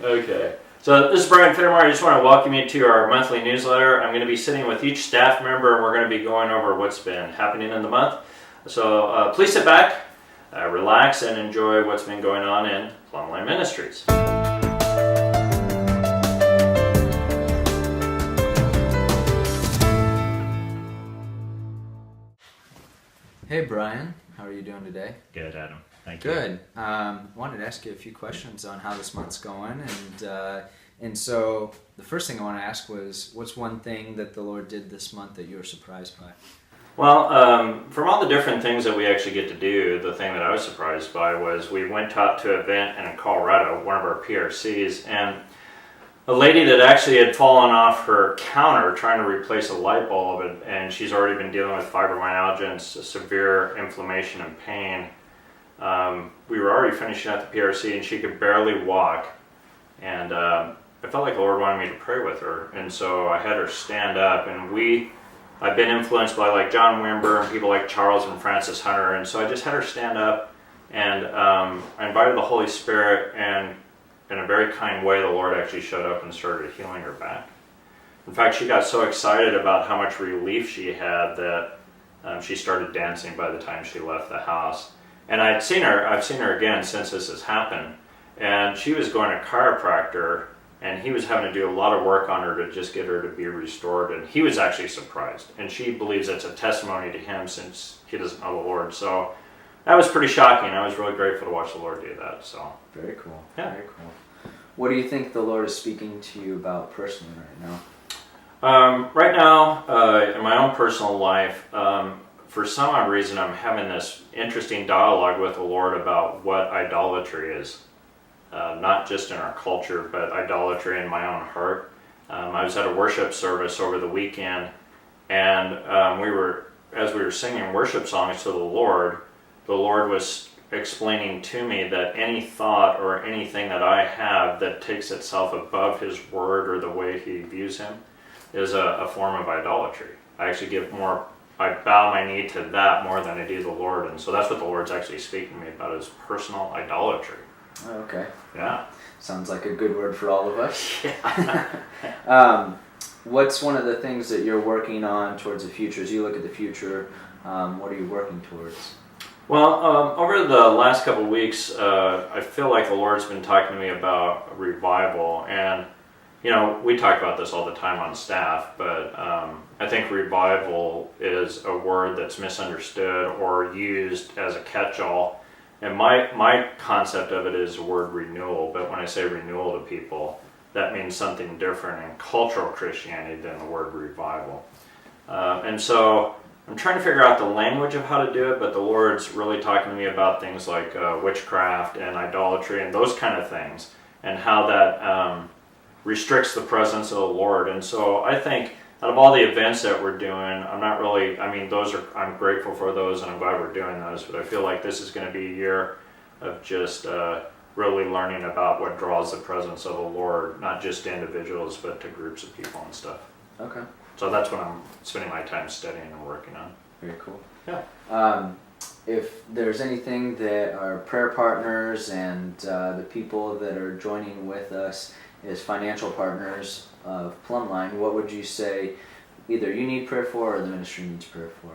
Okay. So this is Brian Fittermeyer. I just want to welcome you to our monthly newsletter. I'm going to be sitting with each staff member and we're going to be going over what's been happening in the month. So please sit back, relax, and enjoy what's been going on in Plumbline Ministries. Hey Brian, how are you doing today? Good, Adam. Thank you. Good. Wanted to ask you a few questions on how this month's going, and so the first thing I want to ask was, what's one thing that the Lord did this month that you were surprised by? Well, from all the different things that we actually get to do, the thing that I was surprised by was we went out to an event in Colorado, one of our PRCs, and a lady that actually had fallen off her counter trying to replace a light bulb, and she's already been dealing with fibromyalgia and severe inflammation and pain. We were already finishing out the PRC and she could barely walk, and I felt like the Lord wanted me to pray with her, and so I had her stand up, and I've been influenced by like John Wimber and people like Charles and Francis Hunter, and so I just had her stand up, and I invited the Holy Spirit, and in a very kind way the Lord actually showed up and started healing her back. In fact, she got so excited about how much relief she had that she started dancing by the time she left the house. And I've seen her again since this has happened, and she was going to a chiropractor, and he was having to do a lot of work on her to just get her to be restored, and he was actually surprised, and she believes it's a testimony to him since he doesn't know the Lord. So that was pretty shocking. I was really grateful to watch the Lord do that. So very cool. Yeah. Very cool. What do you think the Lord is speaking to you about personally right now? Right now, in my own personal life, for some odd reason, I'm having this interesting dialogue with the Lord about what idolatry is. Not just in our culture, but idolatry in my own heart. I was at a worship service over the weekend, and as we were singing worship songs to the Lord was explaining to me that any thought or anything that I have that takes itself above His Word or the way He views Him is a form of idolatry. I bow my knee to that more than I do the Lord, and so that's what the Lord's actually speaking to me about, is personal idolatry. Oh, okay. Yeah. Sounds like a good word for all of us. Yeah. What's one of the things that you're working on towards the future? As you look at the future, what are you working towards? Well, over the last couple of weeks, I feel like the Lord's been talking to me about revival, and we talk about this all the time on staff, but I think revival is a word that's misunderstood or used as a catch-all, and my concept of it is the word renewal, but when I say renewal to people, that means something different in cultural Christianity than the word revival. And so I'm trying to figure out the language of how to do it, but the Lord's really talking to me about things like witchcraft and idolatry and those kind of things, and how that restricts the presence of the Lord. And so I think out of all the events that we're doing, I'm grateful for those and I'm glad we're doing those, but I feel like this is going to be a year of just really learning about what draws the presence of the Lord, not just to individuals, but to groups of people and stuff. Okay. So that's what I'm spending my time studying and working on. Very cool. Yeah. If there's anything that our prayer partners and the people that are joining with us as financial partners of Plumbline, what would you say either you need prayer for or the ministry needs prayer for?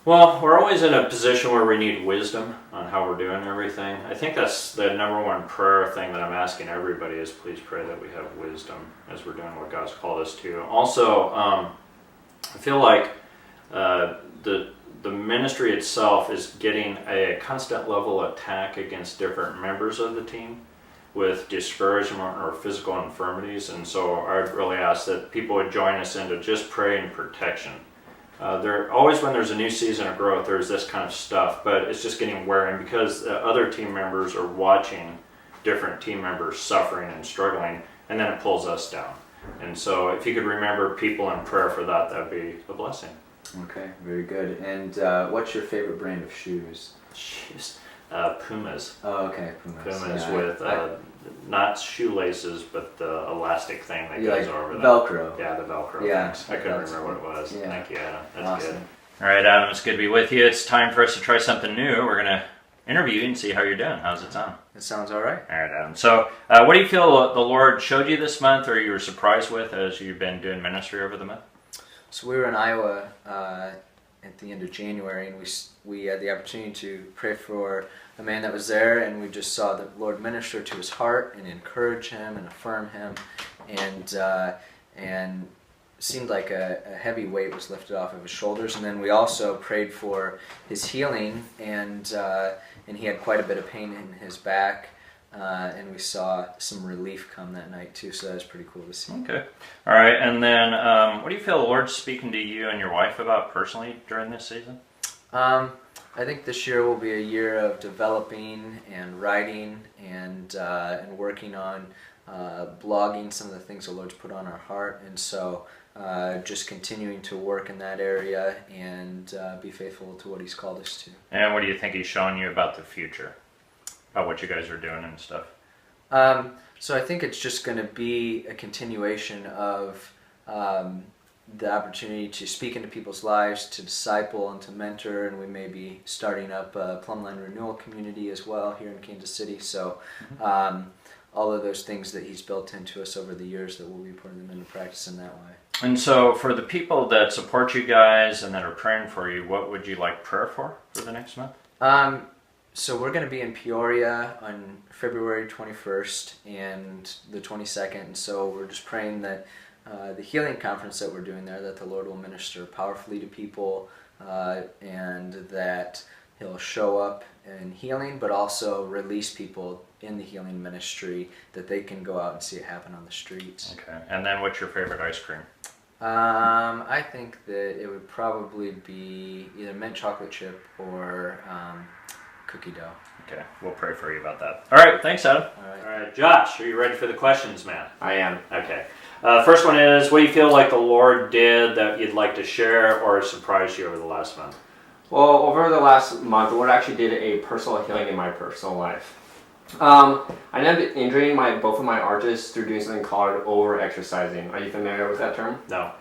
Well, we're always in a position where we need wisdom on how we're doing everything. I think that's the number one prayer thing that I'm asking everybody is please pray that we have wisdom as we're doing what God's called us to. Also, I feel like the ministry itself is getting a constant level attack against different members of the team with discouragement or physical infirmities, and so I'd really ask that people would join us in to just pray in protection. Always when there's a new season of growth, there's this kind of stuff, but it's just getting wearing because other team members are watching different team members suffering and struggling, and then it pulls us down. And so if you could remember people in prayer for that, that'd be a blessing. Okay, very good. And what's your favorite brand of shoes? Shoes. Pumas. Oh, okay, Pumas. Pumas Yeah, with not shoelaces, but the elastic thing that goes over them. Velcro. Yeah, the Velcro. Yeah, Thanks. I couldn't remember what it was. Yeah. Thank you, Adam. That's awesome. good. All right, Adam, it's good to be with you. It's time for us to try something new. We're going to interview you and see how you're doing. How's it sound? It sounds all right. All right, Adam. So what do you feel the Lord showed you this month, or you were surprised with as you've been doing ministry over the month? So we were in Iowa at the end of January, and we had the opportunity to pray for a man that was there, and we just saw the Lord minister to his heart and encourage him and affirm him, and seemed like a heavy weight was lifted off of his shoulders. And then we also prayed for his healing, and he had quite a bit of pain in his back, and we saw some relief come that night too, so that was pretty cool to see. Okay. All right, and then what do you feel the Lord's speaking to you and your wife about personally during this season? I think this year will be a year of developing and writing and working on blogging some of the things the Lord's put on our heart, and so just continuing to work in that area and be faithful to what He's called us to. And what do you think He's showing you about the future, about what you guys are doing and stuff? So I think it's just going to be a continuation of the opportunity to speak into people's lives, to disciple and to mentor, and we may be starting up a Plumbline renewal community as well here in Kansas City. So all of those things that He's built into us over the years, that we'll be putting them into practice in that way. And so for the people that support you guys and that are praying for you, what would you like prayer for the next month? So we're going to be in Peoria on February 21st and the 22nd, and so we're just praying that the healing conference that we're doing there, that the Lord will minister powerfully to people, and that He'll show up in healing, but also release people in the healing ministry, that they can go out and see it happen on the streets. Okay. And then what's your favorite ice cream? I think that it would probably be either mint chocolate chip or cookie dough. Okay, we'll pray for you about that. All right, thanks, Adam. All right, Josh, are you ready for the questions, man? I am. Okay. First one is, what do you feel like the Lord did that you'd like to share or surprised you over the last month? Well, over the last month, the Lord actually did a personal healing in my personal life. I ended up injuring both of my arches through doing something called over-exercising. Are you familiar with that term? No.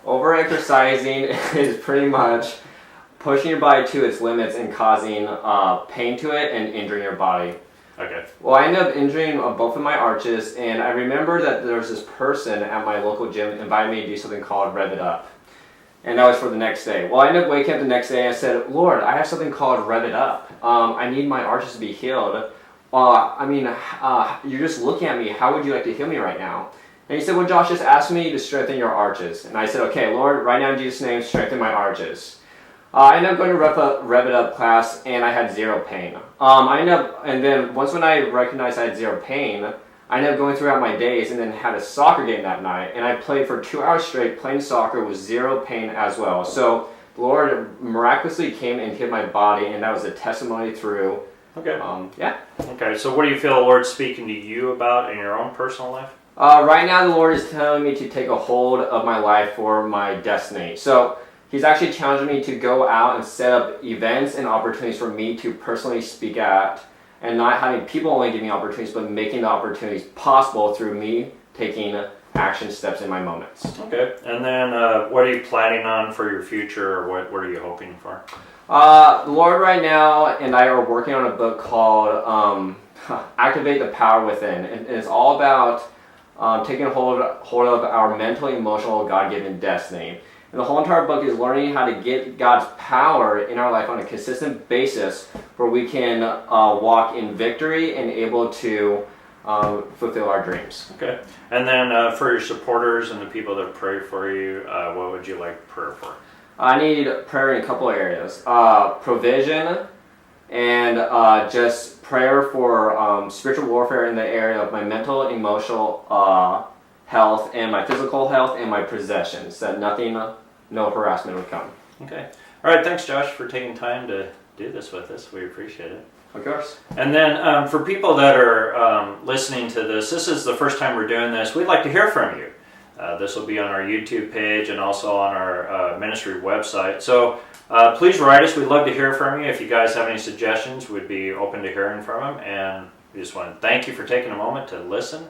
Over-exercising is pretty much pushing your body to its limits and causing pain to it and injuring your body. Okay. Well, I ended up injuring both of my arches, and I remember that there was this person at my local gym invited me to do something called Rev It Up. And that was for the next day. Well, I ended up waking up the next day and I said, Lord, I have something called Rev It Up. I need my arches to be healed. You're just looking at me. How would you like to heal me right now? And He said, well, Josh, just ask me to strengthen your arches. And I said, okay, Lord, right now in Jesus' name, strengthen my arches. I ended up going to Rev It Up class, and I had zero pain. And then once when I recognized I had zero pain, I ended up going throughout my days and then had a soccer game that night, and I played for 2 hours straight playing soccer with zero pain as well. So the Lord miraculously came and healed my body, and that was a testimony through. Okay. Yeah. Okay, so what do you feel the Lord's speaking to you about in your own personal life? Right now the Lord is telling me to take a hold of my life for my destiny. So He's actually challenging me to go out and set up events and opportunities for me to personally speak at, and not having people only give me opportunities, but making the opportunities possible through me taking action steps in my moments. Okay, and then what are you planning on for your future, or what are you hoping for? The Lord right now and I are working on a book called Activate the Power Within, and it's all about taking hold of our mental, emotional, God-given destiny. And the whole entire book is learning how to get God's power in our life on a consistent basis, where we can walk in victory and able to fulfill our dreams. Okay. And then for your supporters and the people that pray for you, what would you like prayer for? I need prayer in a couple of areas. Provision and just prayer for spiritual warfare in the area of my mental, emotional health and my physical health and my possessions, that no harassment would come. Okay. All right, thanks Josh for taking time to do this with us. We appreciate it. Of course. And then for people that are listening to this is the first time we're doing this, we'd like to hear from you. This will be on our YouTube page and also on our ministry website. So please write us. We'd love to hear from you. If you guys have any suggestions, we'd be open to hearing from them. And we just want to thank you for taking a moment to listen.